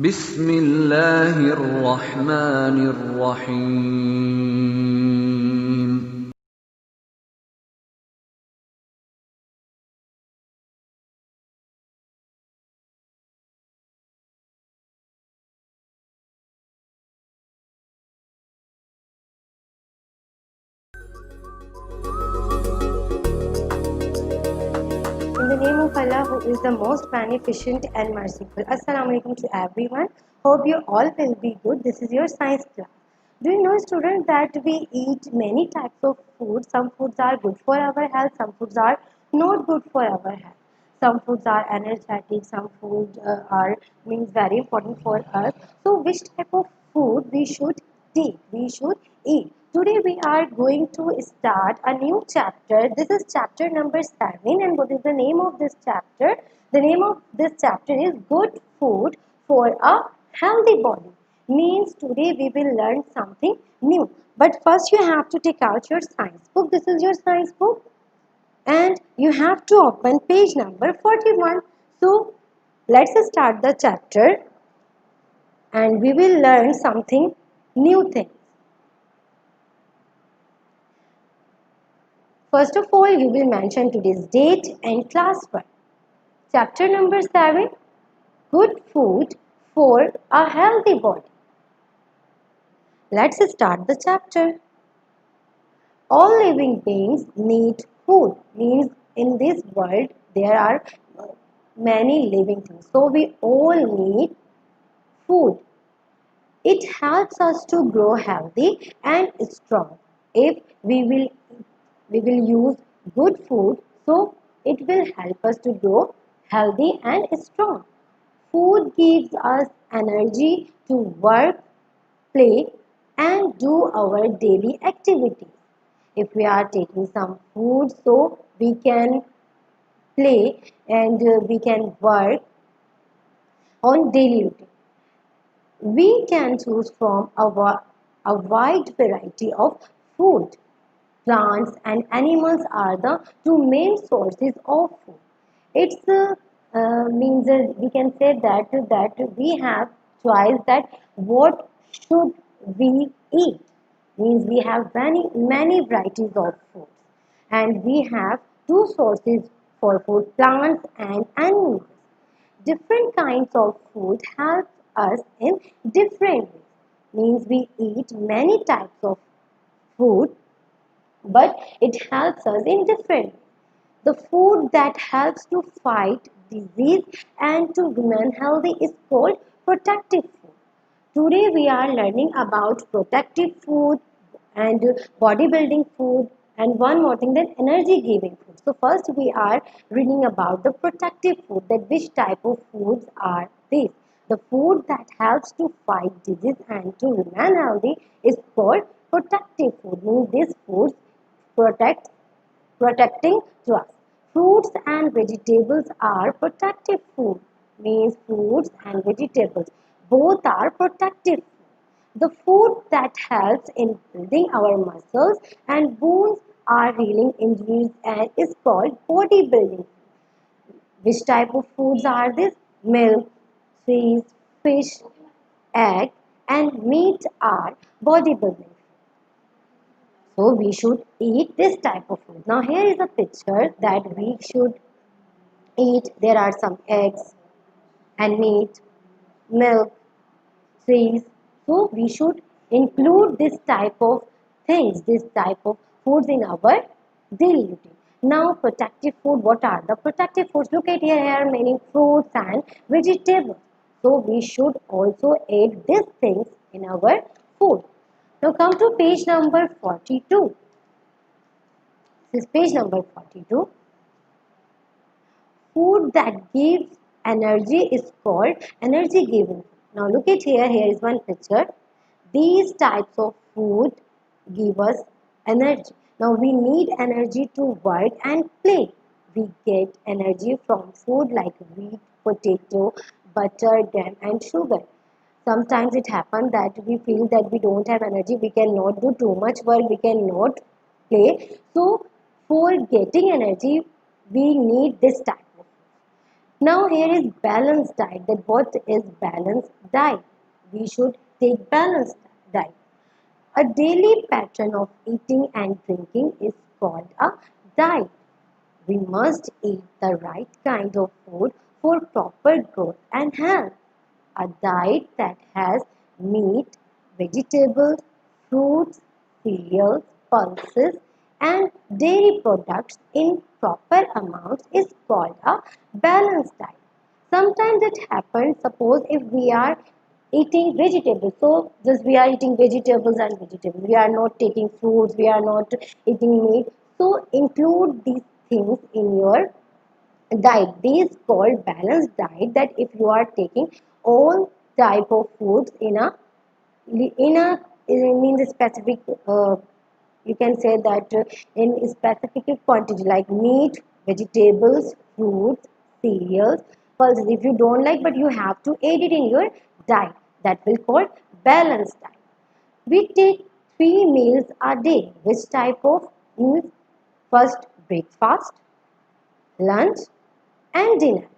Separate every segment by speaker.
Speaker 1: بسم الله الرحمن الرحيم.
Speaker 2: In the name of Allah, who is the most beneficent and merciful. Assalamu alaikum to everyone. Hope you all will be good. This is your science class. Do you know, students, that we eat many types of food? Some foods are good for our health, some foods are not good for our health. Some foods are energetic, some food are means very important for us. So, which type of food we should take? We should eat. Today we are going to start a new chapter. This is chapter number 7, and what is the name of this chapter? The name of this chapter is Good Food for a Healthy Body. Means today we will learn something new. But first you have to take out your science book. This is your science book, and you have to open page number 41. So let's start the chapter and we will learn something new thing. First of all, you will mention today's date and class 1. Chapter number 7, Good Food for a Healthy Body. Let's start the chapter. All living beings need food. Means in this world there are many living things. So we all need food. It helps us to grow healthy and strong. If we will use good food, so it will help us to grow healthy and strong. Food gives us energy to work, play, and do our daily activities. If we are taking some food, so we can play and we can work on daily routine. We can choose from a wide variety of food. Plants and animals are the two main sources of food. It's means we can say that we have choice that what should we eat. Means we have many varieties of food, and we have two sources for food: plants and animals. Different kinds of food help us in different ways. Means we eat many types of food, but it helps us in different ways. The food that helps to fight disease and to remain healthy is called protective food. Today we are learning about protective food and bodybuilding food, and one more thing, that energy giving food. So first we are reading about the protective food, that which type of foods are these. The food that helps to fight disease and to remain healthy is called protective food. Means these foods protect protecting to us. Fruits and vegetables are protective food. Means fruits and vegetables both are protective food. The food that helps in building our muscles and bones are healing injuries and is called bodybuilding. Which type of foods are this? Milk, cheese, fish, egg, and meat are bodybuilding. So we should eat this type of food. Now here is a picture that we should eat. There are some eggs and meat, milk, cheese. So we should include this type of things, this type of foods in our daily routine. Now protective food, what are the protective foods? Look at here, here are many fruits and vegetables. So we should also add these things in our food. Now come to page number 42. This is page number 42. Food that gives energy is called energy giving. Now look at here, here is one picture. These types of food give us energy. Now we need energy to work and play. We get energy from food like wheat, potato, butter, gram and sugar. Sometimes it happens that we feel that we don't have energy, we cannot do too much work, we cannot play. So for getting energy, we need this type of food. Now here is balanced diet. That what is balanced diet? We should take balanced diet. A daily pattern of eating and drinking is called a diet. We must eat the right kind of food for proper growth and health. A diet that has meat, vegetables, fruits, cereals, pulses, and dairy products in proper amounts is called a balanced diet. Sometimes it happens, suppose if we are eating vegetables, so just we are eating vegetables and vegetables, we are not taking fruits, we are not eating meat, so include these things in your diet. This is called balanced diet, that if you are taking all type of foods in means a specific you can say that in a specific quantity like meat, vegetables, fruits, cereals, pulses. If you don't like, but you have to add it in your diet, that will call balanced diet. We take 3 meals a day. Which type of meals? First, breakfast, lunch, and dinner.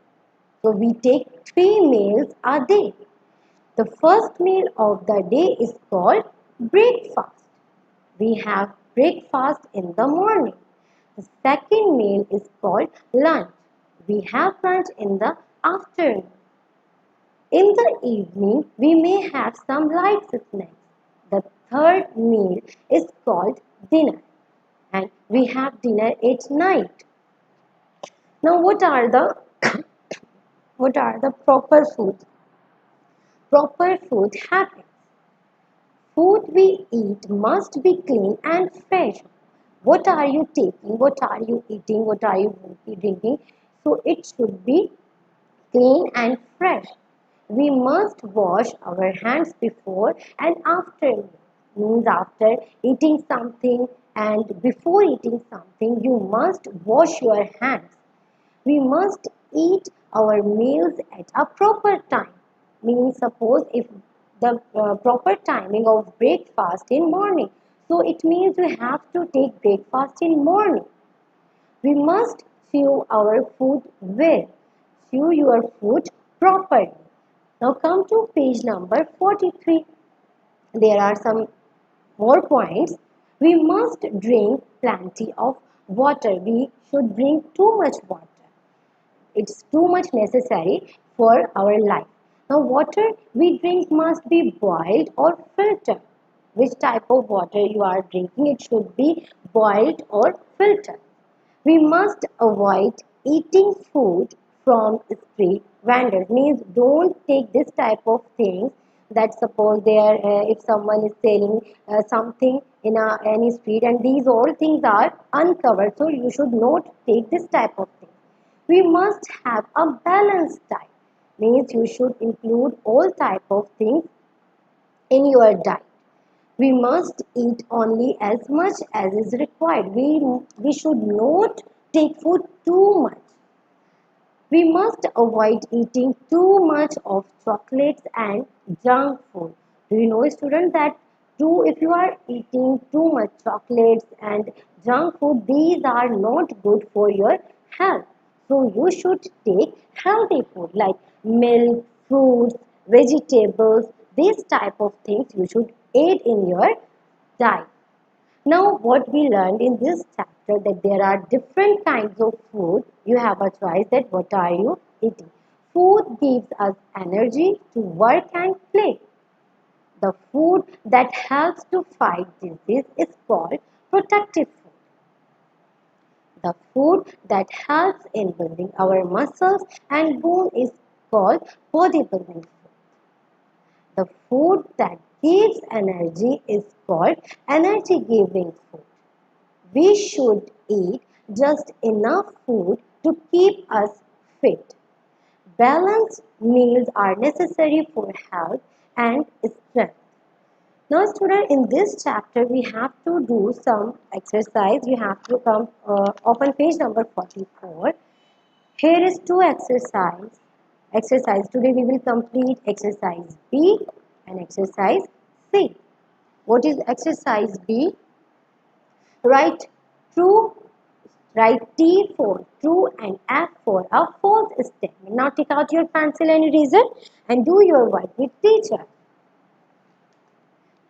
Speaker 2: So we take 3 meals a day. The first meal of the day is called breakfast. We have breakfast in the morning. The second meal is called lunch. We have lunch in the afternoon. In the evening, we may have some light snacks. The third meal is called dinner, and we have dinner at night. Now, what are the proper foods? Proper food habits. Food we eat must be clean and fresh. What are you taking? What are you eating? What are you drinking? So it should be clean and fresh. We must wash our hands before and after meal. Means after eating something and before eating something, you must wash your hands. We must eat our meals at a proper time. Means suppose if the proper timing of breakfast in morning, so it means you have to take breakfast in morning. We must chew our food well. Chew your food properly. Now come to page number 43. There are some more points. We must drink plenty of water. We should drink too much water. It's too much necessary for our life. Now, water we drink must be boiled or filtered. Which type of water you are drinking? It should be boiled or filtered. We must avoid eating food from street vendors. Means don't take this type of things, that suppose there if someone is selling something in any street and these all things are uncovered, so you should not take this type of thing. We must have a balanced diet. Means you should include all type of things in your diet. We must eat only as much as is required. We should not take food too much. We must avoid eating too much of chocolates and junk food. Do you know, students, that too, if you are eating too much chocolates and junk food, these are not good for your health. So you should take healthy food like milk, fruits, vegetables, these type of things you should add in your diet. Now, what we learned in this chapter, that there are different kinds of food. You have a choice that what are you eating. Food gives us energy to work and play. The food that helps to fight disease is called protective food. The food that helps in building our muscles and bone is called bodybuilding food. The food that gives energy is called energy giving food. We should eat just enough food to keep us fit. Balanced meals are necessary for health and strength. Now, student, in this chapter, we have to do some exercise. You have to come open page number 44. Here is two exercise. Exercise. Today we will complete exercise B and exercise C. What is exercise B? Write true Write T for true and F for a false statement. Now take out your pencil and eraser and do your work with teacher.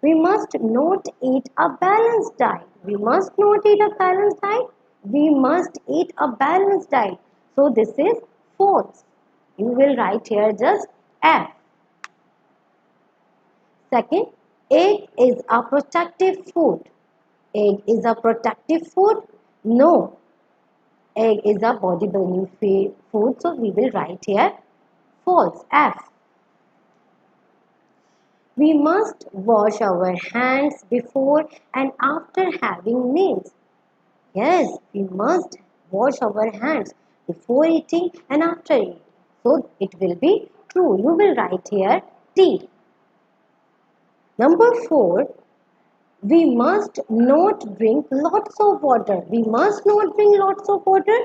Speaker 2: We must not eat a balanced diet. We must not eat a balanced diet. We must eat a balanced diet. So this is false. You will write here just F. Second, egg is a protective food. Egg is a protective food? No. Egg is a bodybuilding food. So we will write here false. F. We must wash our hands before and after having meals. Yes, we must wash our hands before eating and after eating. So it will be true. You will write here T. Number 4, we must not drink lots of water. We must not drink lots of water.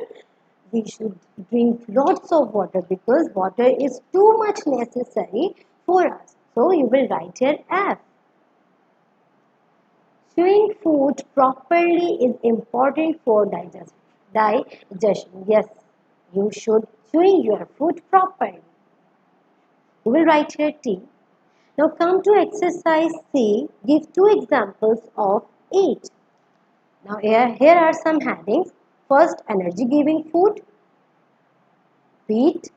Speaker 2: We should drink lots of water because water is too much necessary for us. So you will write here F. Chewing food properly is important for digestion. Yes, you should chewing your food properly. You will write here T. Now come to exercise C. Give 2 examples of eat. Now here are some headings. First, energy giving food. Wheat.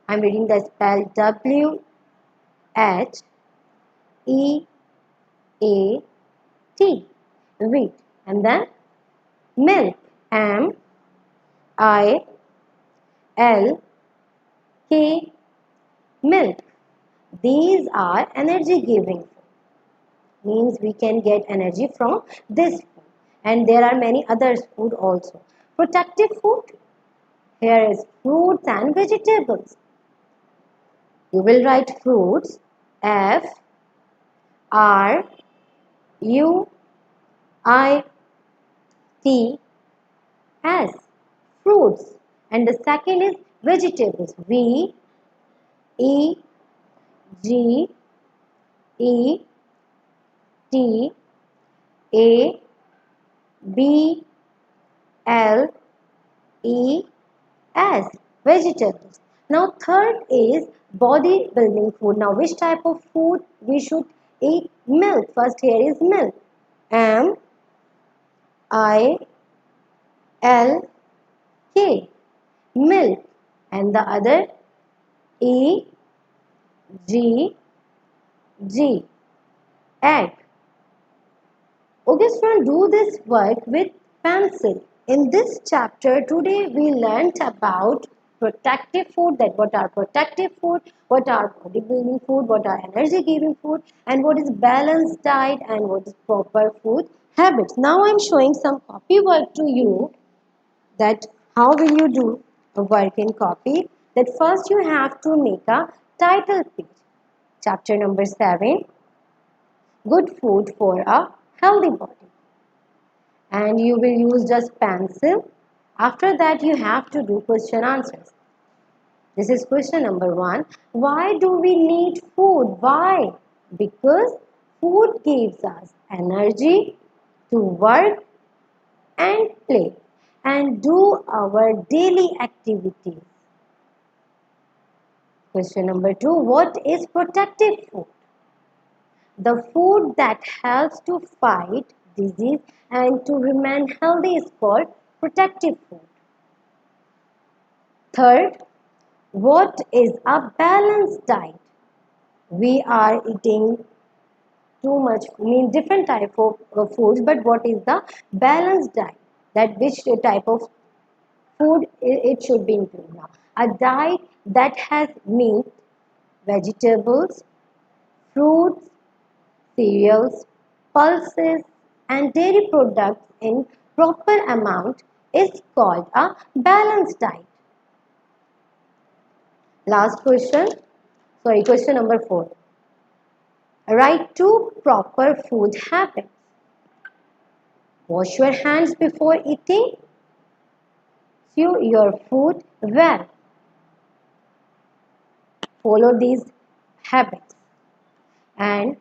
Speaker 2: I'm reading the spell W H E A T. Wheat. And then milk. M I L K. Milk. These are energy giving food. Means we can get energy from this food. And there are many other food also. Protective food. Here is fruits and vegetables. You will write fruits. F R U I T S. Fruits. And the second is vegetables. V E G E T A B L E S. Vegetables. Now third is body building food. Now which type of food we should eat? Milk. First here is milk. M I L K. Milk. And the other E G G. Egg. Okay, students, do this work with pencil. In this chapter, today we learnt about protective food, that what are protective food, what are bodybuilding food, what are energy giving food, and what is balanced diet and what is proper food habits. Now I am showing some copy work to you, that how will you do a work in copy. That first you have to make a title page. Chapter number 7, good food for a healthy body. And you will use just pencil. After that you have to do question answers. This is question number 1. Why do we need food? Why? Because food gives us energy to work and play and do our daily activities. Question number 2. What is protective food? The food that helps to fight disease and to remain healthy is called protective food. Third, what is a balanced diet? We are eating too much, different type of foods, but what is the balanced diet? That which type of food it should be included now. A diet that has meat, vegetables, fruits, cereals, pulses, and dairy products in proper amount is called a balanced diet. Last question. Question number 4. Write 2 proper food habits. Wash your hands before eating. Chew your food well. Follow these habits. And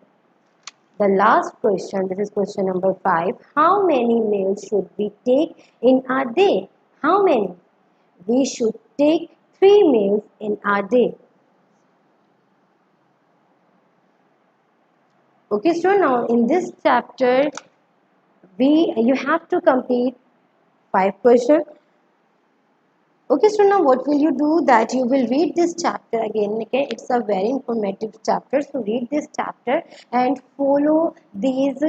Speaker 2: The last question, this is question number 5. How many meals should we take in a day? How many? We should take 3 meals in a day. Okay, so now in this chapter, you have to complete 5 questions. Okay, so now what will you do? That you will read this chapter again. Okay, it's a very informative chapter. So read this chapter and follow these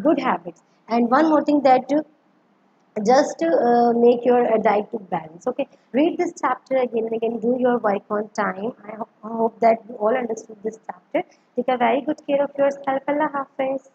Speaker 2: good habits. And one more thing, that just make your diet to balance. Okay, read this chapter again and again. Do your work on time. I hope that you all understood this chapter. Take a very good care of yourself. Allah Hafiz.